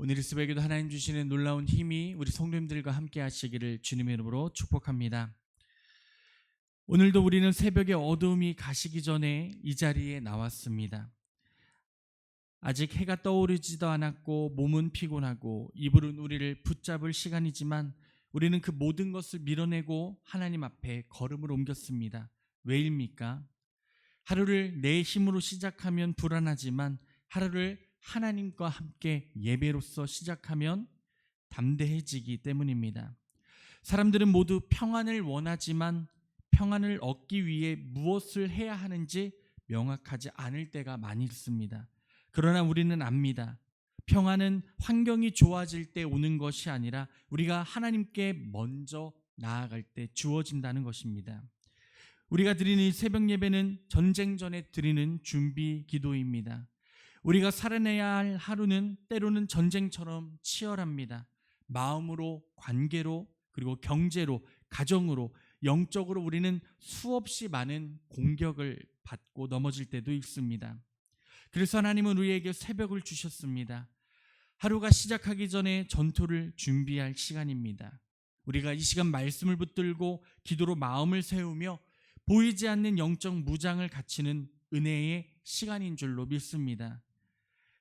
오늘 이 새벽에도 하나님 주시는 놀라운 힘이 우리 성도님들과 함께 하시기를 주님의 이름으로 축복합니다. 오늘도 우리는 새벽의 어두움이 가시기 전에 이 자리에 나왔습니다. 아직 해가 떠오르지도 않았고 몸은 피곤하고 이불은 우리를 붙잡을 시간이지만 우리는 그 모든 것을 밀어내고 하나님 앞에 걸음을 옮겼습니다. 왜입니까? 하루를 내 힘으로 시작하면 불안하지만 하루를 하나님과 함께 예배로서 시작하면 담대해지기 때문입니다. 사람들은 모두 평안을 원하지만 평안을 얻기 위해 무엇을 해야 하는지 명확하지 않을 때가 많이 있습니다. 그러나 우리는 압니다. 평안은 환경이 좋아질 때 오는 것이 아니라 우리가 하나님께 먼저 나아갈 때 주어진다는 것입니다. 우리가 드리는 이 새벽 예배는 전쟁 전에 드리는 준비 기도입니다. 우리가 살아내야 할 하루는 때로는 전쟁처럼 치열합니다. 마음으로, 관계로, 그리고 경제로, 가정으로, 영적으로 우리는 수없이 많은 공격을 받고 넘어질 때도 있습니다. 그래서 하나님은 우리에게 새벽을 주셨습니다. 하루가 시작하기 전에 전투를 준비할 시간입니다. 우리가 이 시간 말씀을 붙들고 기도로 마음을 세우며 보이지 않는 영적 무장을 갖추는 은혜의 시간인 줄로 믿습니다.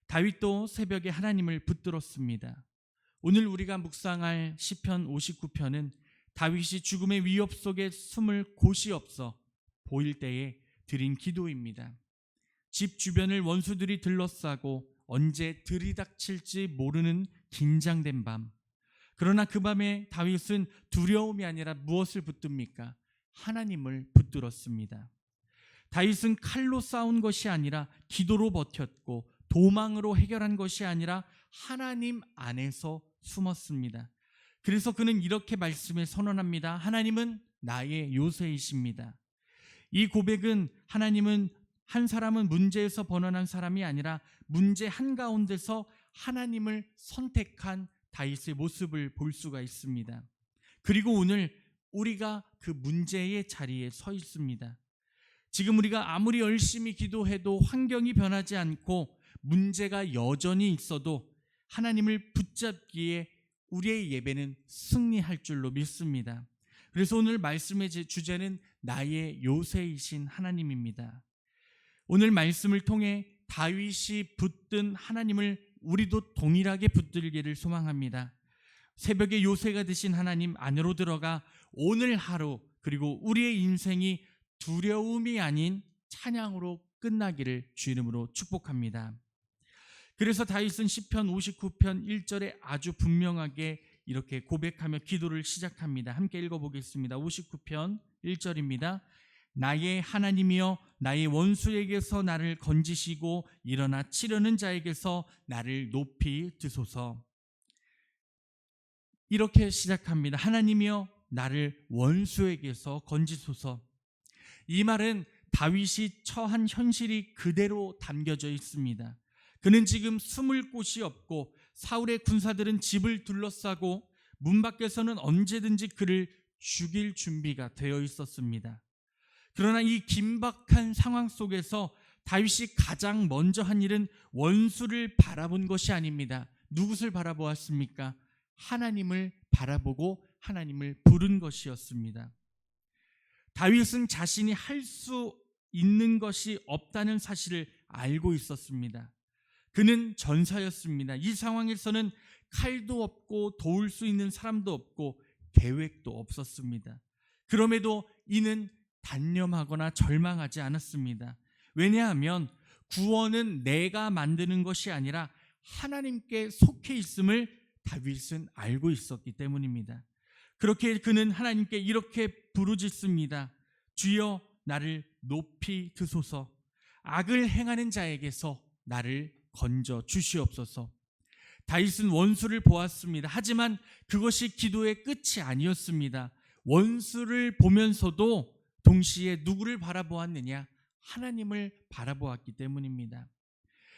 다윗도 새벽에 하나님을 붙들었습니다. 오늘 우리가 묵상할 시편 59편은 다윗이 죽음의 위협 속에 숨을 곳이 없어 보일 때에 드린 기도입니다. 집 주변을 원수들이 둘러싸고 언제 들이닥칠지 모르는 긴장된 밤. 그러나 그 밤에 다윗은 두려움이 아니라 무엇을 붙듭니까? 하나님을 붙들었습니다. 다윗은 칼로 싸운 것이 아니라 기도로 버텼고 도망으로 해결한 것이 아니라 하나님 안에서 숨었습니다. 그래서 그는 이렇게 말씀에 선언합니다. 하나님은 나의 요새이십니다. 이 고백은 하나님은 한 사람은 문제에서 번원한 사람이 아니라 문제 한가운데서 하나님을 선택한 다윗의 모습을 볼 수가 있습니다. 그리고 오늘 우리가 그 문제의 자리에 서 있습니다. 지금 우리가 아무리 열심히 기도해도 환경이 변하지 않고 문제가 여전히 있어도 하나님을 붙잡기에 우리의 예배는 승리할 줄로 믿습니다. 그래서 오늘 말씀의 주제는 나의 요새이신 하나님입니다. 오늘 말씀을 통해 다윗이 붙든 하나님을 우리도 동일하게 붙들기를 소망합니다. 새벽에 요새가 되신 하나님 안으로 들어가 오늘 하루 그리고 우리의 인생이 두려움이 아닌 찬양으로 끝나기를 주 이름으로 축복합니다. 그래서 다윗은 시편 59편 1절에 아주 분명하게 이렇게 고백하며 기도를 시작합니다. 함께 읽어보겠습니다. 59편 1절입니다. 나의 하나님이여 나의 원수에게서 나를 건지시고 일어나 치려는 자에게서 나를 높이 드소서. 이렇게 시작합니다. 하나님이여 나를 원수에게서 건지소서. 이 말은 다윗이 처한 현실이 그대로 담겨져 있습니다. 그는 지금 숨을 곳이 없고 사울의 군사들은 집을 둘러싸고 문 밖에서는 언제든지 그를 죽일 준비가 되어 있었습니다. 그러나 이 긴박한 상황 속에서 다윗이 가장 먼저 한 일은 원수를 바라본 것이 아닙니다. 누구를 바라보았습니까? 하나님을 바라보고 하나님을 부른 것이었습니다. 다윗은 자신이 할 수 있는 것이 없다는 사실을 알고 있었습니다. 그는 전사였습니다. 이 상황에서는 칼도 없고 도울 수 있는 사람도 없고 계획도 없었습니다. 그럼에도 이는 단념하거나 절망하지 않았습니다. 왜냐하면 구원은 내가 만드는 것이 아니라 하나님께 속해 있음을 다윗은 알고 있었기 때문입니다. 그렇게 그는 하나님께 이렇게 부르짖습니다. 주여 나를 높이 드소서. 악을 행하는 자에게서 나를 건져 주시옵소서. 다윗은 원수를 보았습니다. 하지만 그것이 기도의 끝이 아니었습니다. 원수를 보면서도 동시에 누구를 바라보았느냐? 하나님을 바라보았기 때문입니다.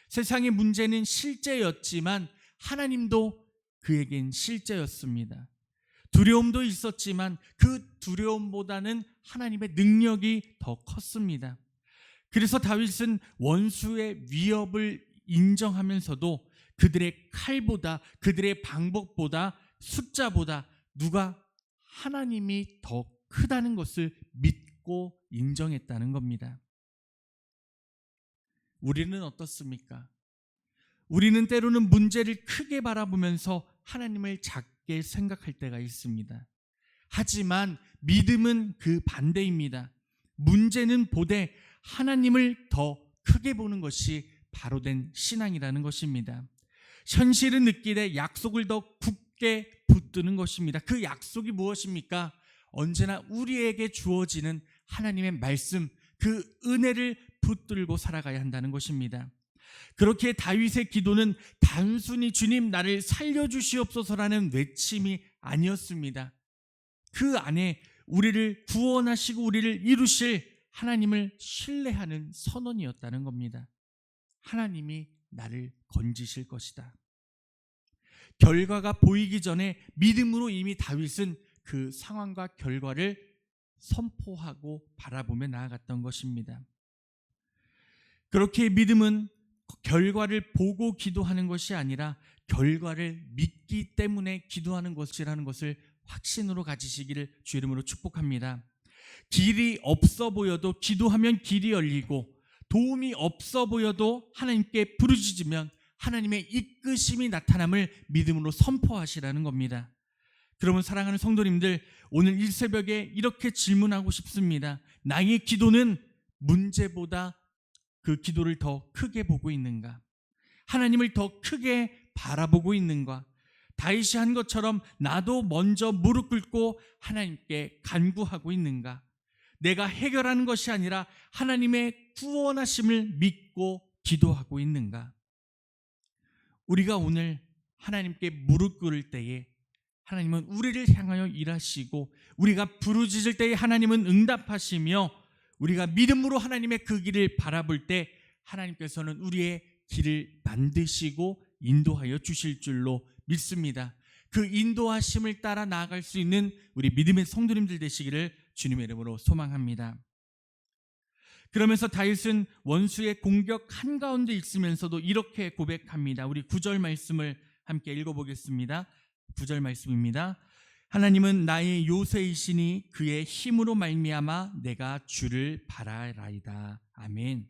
세상의 문제는 실제였지만 하나님도 그에겐 실제였습니다. 두려움도 있었지만 그 두려움보다는 하나님의 능력이 더 컸습니다. 그래서 다윗은 원수의 위협을 인정하면서도 그들의 칼보다, 그들의 방법보다, 숫자보다 누가 하나님이 더 크다는 것을 믿고 인정했다는 겁니다. 우리는 어떻습니까? 우리는 때로는 문제를 크게 바라보면서 하나님을 작게 생각할 때가 있습니다. 하지만 믿음은 그 반대입니다. 문제는 보되 하나님을 더 크게 보는 것이 바로 된 신앙이라는 것입니다. 현실은 느끼되 약속을 더 굳게 붙드는 것입니다. 그 약속이 무엇입니까? 언제나 우리에게 주어지는 하나님의 말씀, 그 은혜를 붙들고 살아가야 한다는 것입니다. 그렇게 다윗의 기도는 단순히 주님 나를 살려주시옵소서라는 외침이 아니었습니다. 그 안에 우리를 구원하시고 우리를 이루실 하나님을 신뢰하는 선언이었다는 겁니다. 하나님이 나를 건지실 것이다. 결과가 보이기 전에 믿음으로 이미 다윗은 그 상황과 결과를 선포하고 바라보며 나아갔던 것입니다. 그렇게 믿음은 결과를 보고 기도하는 것이 아니라 결과를 믿기 때문에 기도하는 것이라는 것을 확신으로 가지시기를 주 이름으로 축복합니다. 길이 없어 보여도 기도하면 길이 열리고, 도움이 없어 보여도 하나님께 부르짖으면 하나님의 이끄심이 나타남을 믿음으로 선포하시라는 겁니다. 그러면 사랑하는 성도님들, 오늘 이 새벽에 이렇게 질문하고 싶습니다. 나의 기도는 문제보다 그 기도를 더 크게 보고 있는가? 하나님을 더 크게 바라보고 있는가? 다윗이 한 것처럼 나도 먼저 무릎 꿇고 하나님께 간구하고 있는가? 내가 해결하는 것이 아니라 하나님의 구원하심을 믿고 기도하고 있는가? 우리가 오늘 하나님께 무릎 꿇을 때에 하나님은 우리를 향하여 일하시고, 우리가 부르짖을 때에 하나님은 응답하시며, 우리가 믿음으로 하나님의 그 길을 바라볼 때 하나님께서는 우리의 길을 만드시고 인도하여 주실 줄로 믿습니다. 그 인도하심을 따라 나아갈 수 있는 우리 믿음의 성도님들 되시기를 주님의 이름으로 소망합니다. 그러면서 다윗은 원수의 공격 한가운데 있으면서도 이렇게 고백합니다. 우리 9절 말씀을 함께 읽어보겠습니다. 9절 말씀입니다. 하나님은 나의 요새이시니 그의 힘으로 말미암아 내가 주를 바라라이다. 아멘.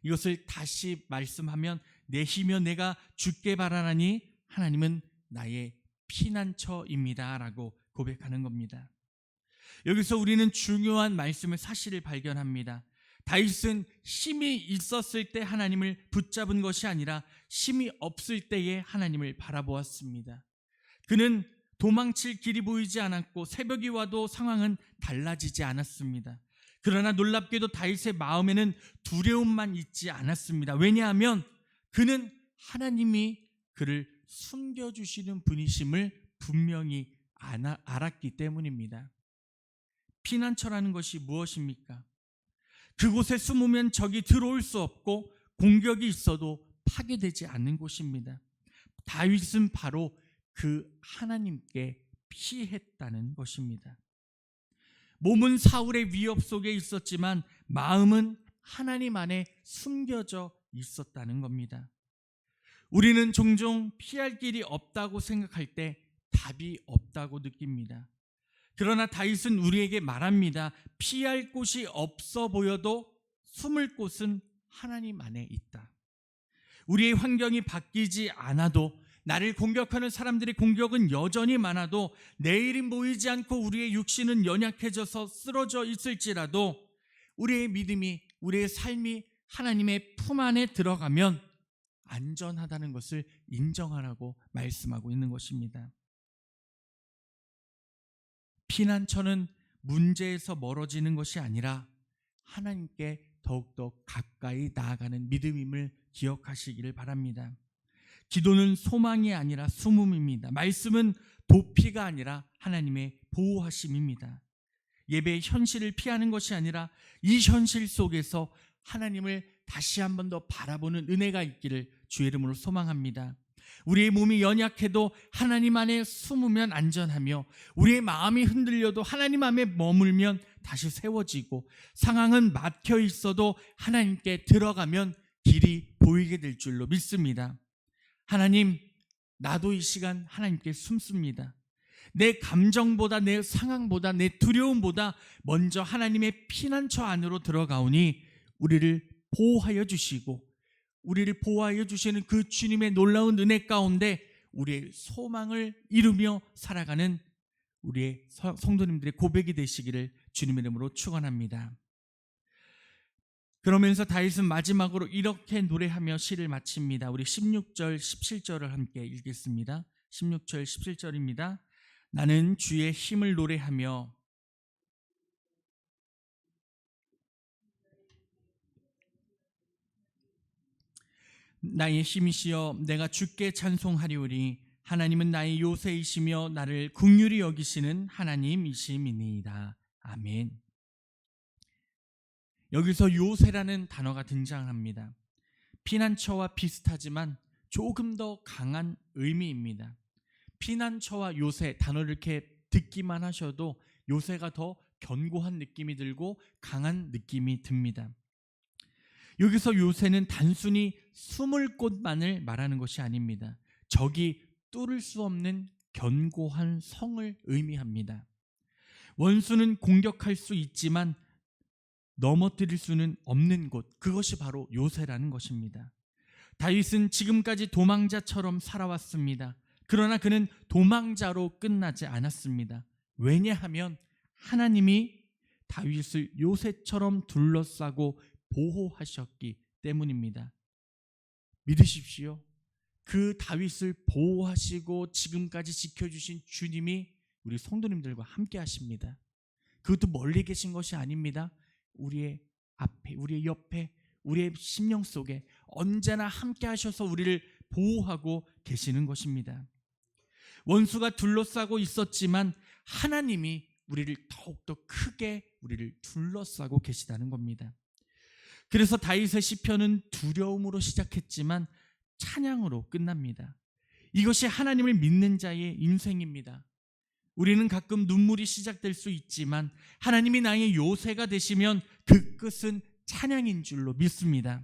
이것을 다시 말씀하면, 내 힘이여 내가 주께 바라나니 하나님은 나의 피난처입니다 라고 고백하는 겁니다. 여기서 우리는 중요한 말씀의 사실을 발견합니다. 다윗은 힘이 있었을 때 하나님을 붙잡은 것이 아니라 힘이 없을 때에 하나님을 바라보았습니다. 그는 도망칠 길이 보이지 않았고 새벽이 와도 상황은 달라지지 않았습니다. 그러나 놀랍게도 다윗의 마음에는 두려움만 있지 않았습니다. 왜냐하면 그는 하나님이 그를 숨겨주시는 분이심을 분명히 알았기 때문입니다. 피난처라는 것이 무엇입니까? 그곳에 숨으면 적이 들어올 수 없고 공격이 있어도 파괴되지 않는 곳입니다. 다윗은 바로 그 하나님께 피했다는 것입니다. 몸은 사울의 위협 속에 있었지만 마음은 하나님 안에 숨겨져 있었다는 겁니다. 우리는 종종 피할 길이 없다고 생각할 때 답이 없다고 느낍니다. 그러나 다윗은 우리에게 말합니다. 피할 곳이 없어 보여도 숨을 곳은 하나님 안에 있다. 우리의 환경이 바뀌지 않아도, 나를 공격하는 사람들의 공격은 여전히 많아도, 내일은 보이지 않고 우리의 육신은 연약해져서 쓰러져 있을지라도 우리의 믿음이, 우리의 삶이 하나님의 품 안에 들어가면 안전하다는 것을 인정하라고 말씀하고 있는 것입니다. 피난처는 문제에서 멀어지는 것이 아니라 하나님께 더욱더 가까이 나아가는 믿음임을 기억하시기를 바랍니다. 기도는 소망이 아니라 숨음입니다. 말씀은 도피가 아니라 하나님의 보호하심입니다. 예배의 현실을 피하는 것이 아니라 이 현실 속에서 하나님을 다시 한 번 더 바라보는 은혜가 있기를 주의 이름으로 소망합니다. 우리의 몸이 연약해도 하나님 안에 숨으면 안전하며, 우리의 마음이 흔들려도 하나님 안에 머물면 다시 세워지고, 상황은 막혀 있어도 하나님께 들어가면 길이 보이게 될 줄로 믿습니다. 하나님, 나도 이 시간 하나님께 숨습니다. 내 감정보다, 내 상황보다, 내 두려움보다 먼저 하나님의 피난처 안으로 들어가오니 우리를 보호하여 주시고, 우리를 보호하여 주시는 그 주님의 놀라운 은혜 가운데 우리의 소망을 이루며 살아가는 우리의 성도님들의 고백이 되시기를 주님의 이름으로 축원합니다. 그러면서 다윗은 마지막으로 이렇게 노래하며 시를 마칩니다. 우리 16절, 17절을 함께 읽겠습니다. 16절, 17절입니다. 나는 주의 힘을 노래하며 나의 힘이시여 내가 주께 찬송하리오니 하나님은 나의 요새이시며 나를 긍휼히 여기시는 하나님이심이니이다. 아멘. 여기서 요새라는 단어가 등장합니다. 피난처와 비슷하지만 조금 더 강한 의미입니다. 피난처와 요새 단어를 이렇게 듣기만 하셔도 요새가 더 견고한 느낌이 들고 강한 느낌이 듭니다. 여기서 요새는 단순히 숨을 곳만을 말하는 것이 아닙니다. 적이 뚫을 수 없는 견고한 성을 의미합니다. 원수는 공격할 수 있지만 넘어뜨릴 수는 없는 곳, 그것이 바로 요새라는 것입니다. 다윗은 지금까지 도망자처럼 살아왔습니다. 그러나 그는 도망자로 끝나지 않았습니다. 왜냐하면 하나님이 다윗을 요새처럼 둘러싸고 보호하셨기 때문입니다. 믿으십시오. 그 다윗을 보호하시고 지금까지 지켜주신 주님이 우리 성도님들과 함께 하십니다. 그것도 멀리 계신 것이 아닙니다. 우리의 앞에, 우리의 옆에, 우리의 심령 속에 언제나 함께 하셔서 우리를 보호하고 계시는 것입니다. 원수가 둘러싸고 있었지만 하나님이 우리를 더욱더 크게 우리를 둘러싸고 계시다는 겁니다. 그래서 다윗의 시편은 두려움으로 시작했지만 찬양으로 끝납니다. 이것이 하나님을 믿는 자의 인생입니다. 우리는 가끔 눈물이 시작될 수 있지만 하나님이 나의 요새가 되시면 그 끝은 찬양인 줄로 믿습니다.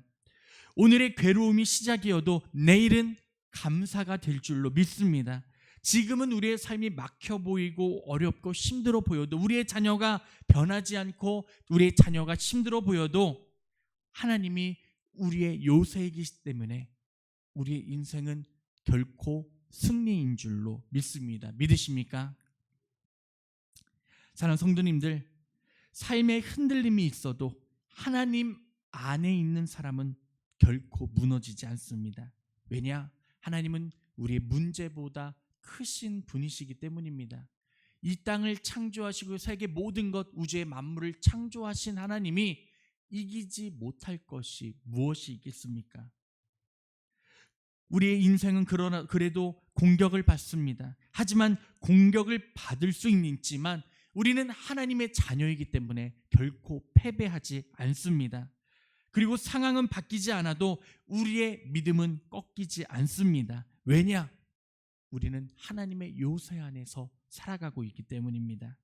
오늘의 괴로움이 시작이어도 내일은 감사가 될 줄로 믿습니다. 지금은 우리의 삶이 막혀 보이고 어렵고 힘들어 보여도, 우리의 자녀가 변하지 않고 우리의 자녀가 힘들어 보여도 하나님이 우리의 요새이기 때문에 우리의 인생은 결코 승리인 줄로 믿습니다. 믿으십니까? 사랑하는 성도님들, 삶에 흔들림이 있어도 하나님 안에 있는 사람은 결코 무너지지 않습니다. 왜냐? 하나님은 우리의 문제보다 크신 분이시기 때문입니다. 이 땅을 창조하시고 세계 모든 것, 우주의 만물을 창조하신 하나님이 이기지 못할 것이 무엇이 있겠습니까? 우리의 인생은 그래도 공격을 받습니다. 하지만 공격을 받을 수 있지만 우리는 하나님의 자녀이기 때문에 결코 패배하지 않습니다. 그리고 상황은 바뀌지 않아도 우리의 믿음은 꺾이지 않습니다. 왜냐? 우리는 하나님의 요새 안에서 살아가고 있기 때문입니다.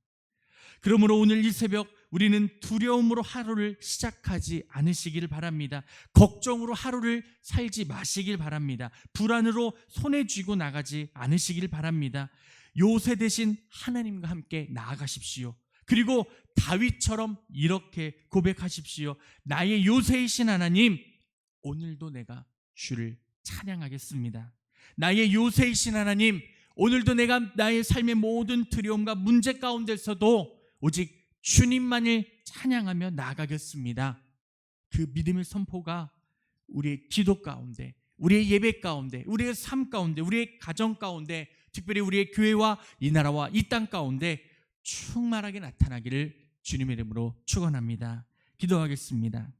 그러므로 오늘 이 새벽 우리는 두려움으로 하루를 시작하지 않으시길 바랍니다. 걱정으로 하루를 살지 마시길 바랍니다. 불안으로 손에 쥐고 나가지 않으시길 바랍니다. 요새 대신 하나님과 함께 나아가십시오. 그리고 다윗처럼 이렇게 고백하십시오. 나의 요새이신 하나님, 오늘도 내가 주를 찬양하겠습니다. 나의 요새이신 하나님, 오늘도 내가 나의 삶의 모든 두려움과 문제 가운데서도 오직 주님만을 찬양하며 나아가겠습니다. 그 믿음의 선포가 우리의 기도 가운데, 우리의 예배 가운데, 우리의 삶 가운데, 우리의 가정 가운데, 특별히 우리의 교회와 이 나라와 이 땅 가운데 충만하게 나타나기를 주님의 이름으로 축원합니다. 기도하겠습니다.